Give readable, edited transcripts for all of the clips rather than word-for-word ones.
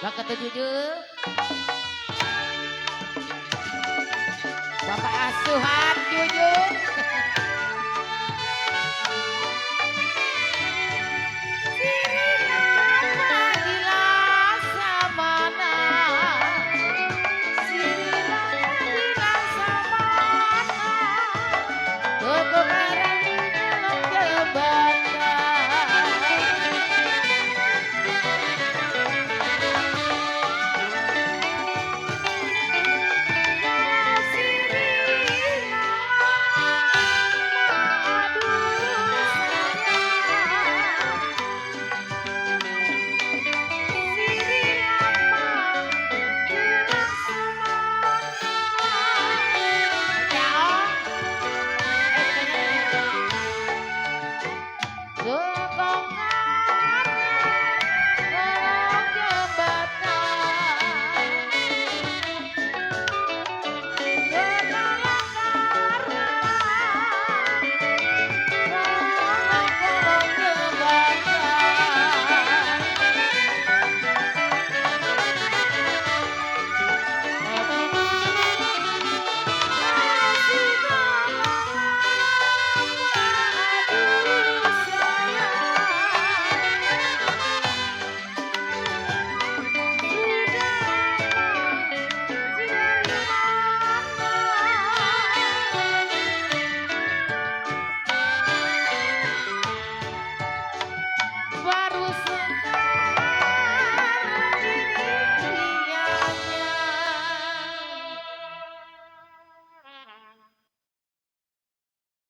Bapak ketujuh, Bapak asuhan jujur.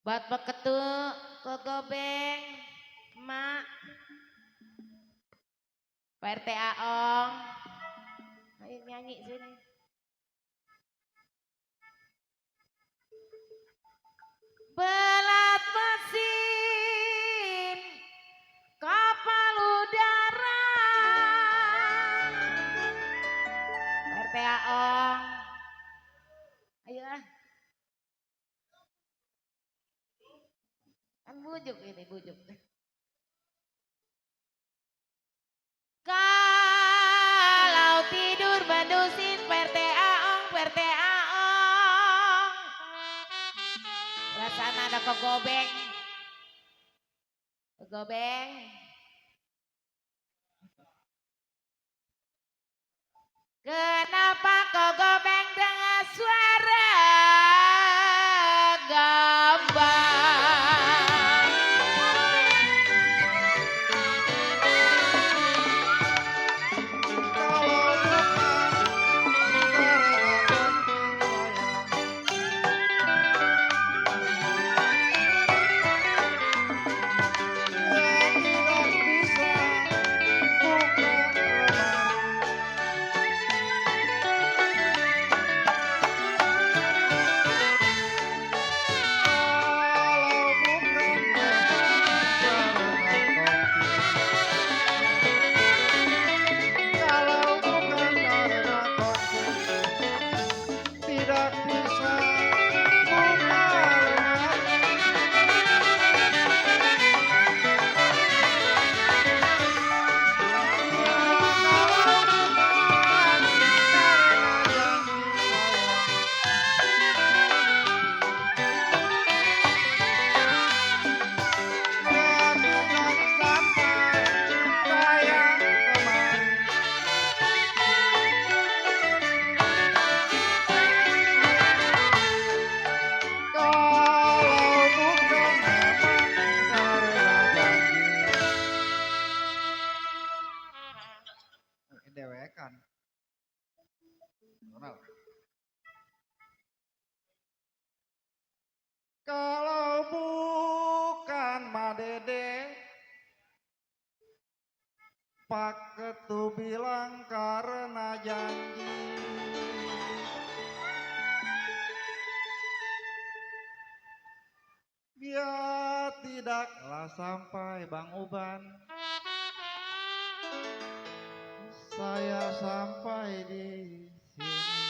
Buat peketuk, kogobeng, mak, Pak RT Aong, ayo nyanyi sini. Belat mesin kapal udara, Pak RT Aong, ayo ah. Kan bujuk ini, bujuk. Kalau tidur bandusin PRT Aong, PRT Aong. Perasaan ada kogobeng. Kogobeng. Kenapa kogobeng dengan suara gambang? Kalau bukan Madede, Pak Ketu bilang karena janji. Biar tidaklah sampai Bang Uban, saya sampai di sini.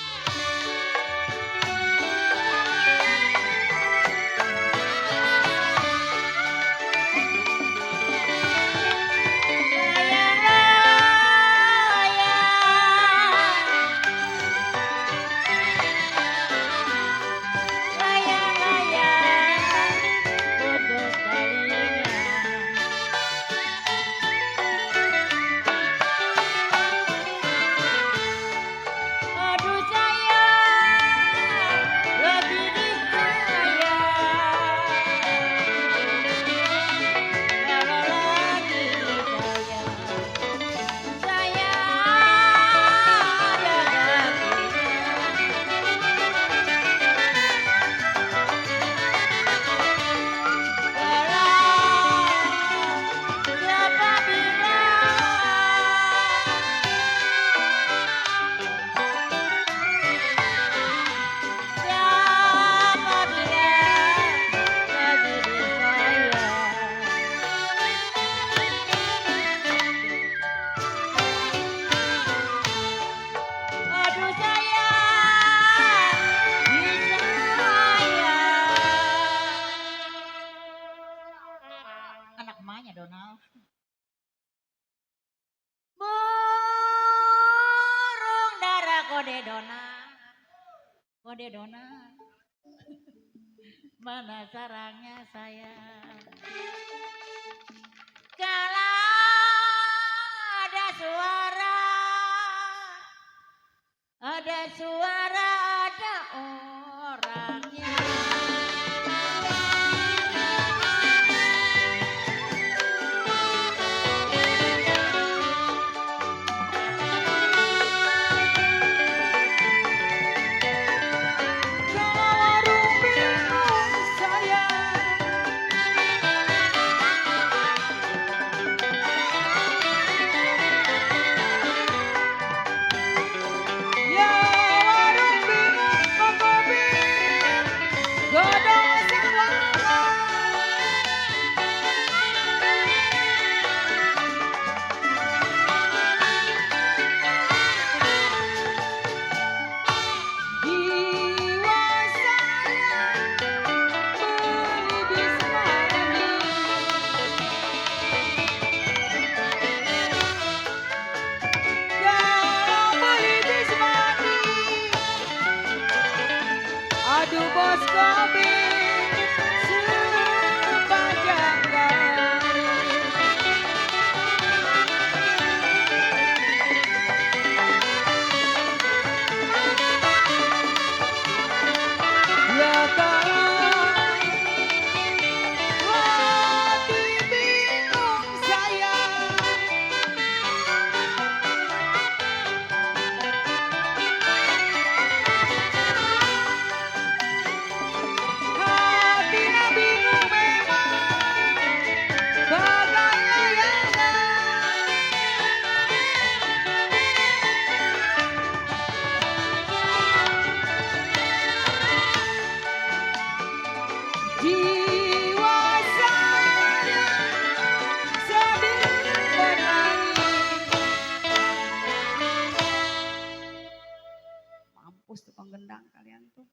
emaknya Donald. Burung dara kode Donald. Kode Donald. Mana sarangnya saya? Kalau ada suara, ada orangnya. Aduh bos kopi sepanjang hari. Ya kalau hati bingung saya, hatinya bingung memang bagai layangan. Jiwa saya sedih menangis. Mampus tuh penggendang kalian tuh.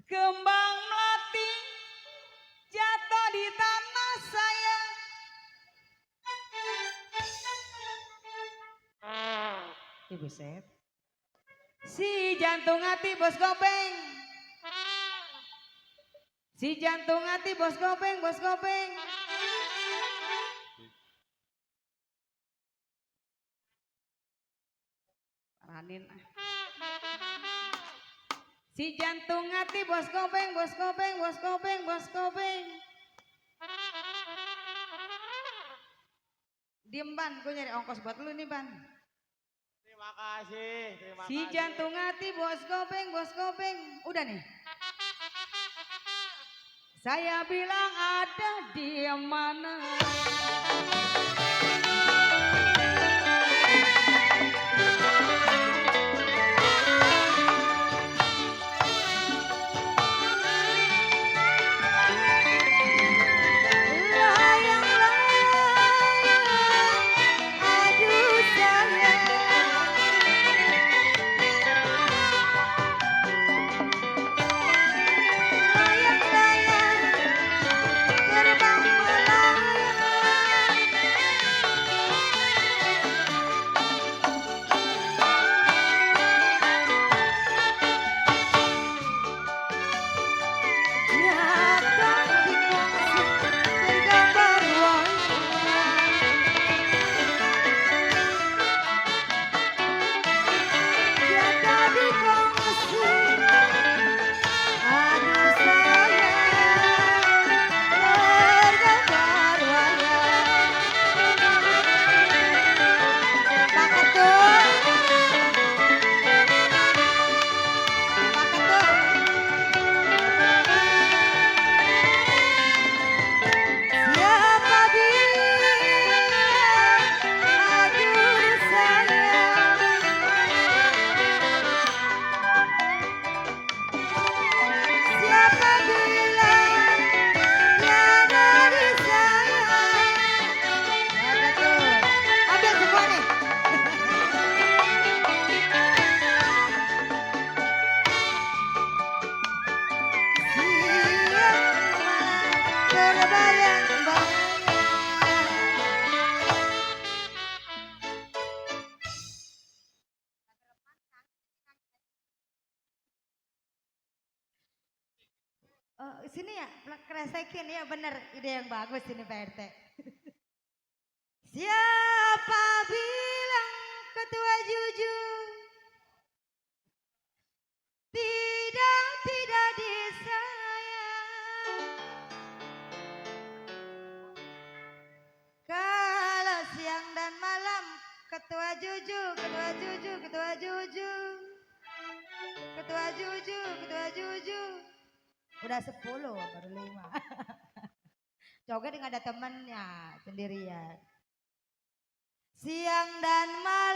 Kembang melati jatuh di tanah saya. Buset. Si jantung hati bos gopeng. Si jantung hati bos gopeng, bos gopeng. Paranin. Si jantung hati bos gopeng, bos gopeng, bos gopeng, bos gopeng. Diem Ban, gue nyari ongkos buat lu nih Ban. Terima kasih. Si jantung hati bos gopeng, bos gopeng. Udah nih. Saya bilang ada di mana. Aduh sayang. Layang-layang terbang melayang. Sini ya, kresekin ya bener, ide yang bagus ini Pak RT. Siapa bilang ketua jujur? Tidak disayang. Kalau siang dan malam ketua jujur, ketua jujur, ketua jujur. Ketua jujur, ketua jujur. Udah 10 baru 5. Joget nggak ada temennya sendirian. Siang dan malam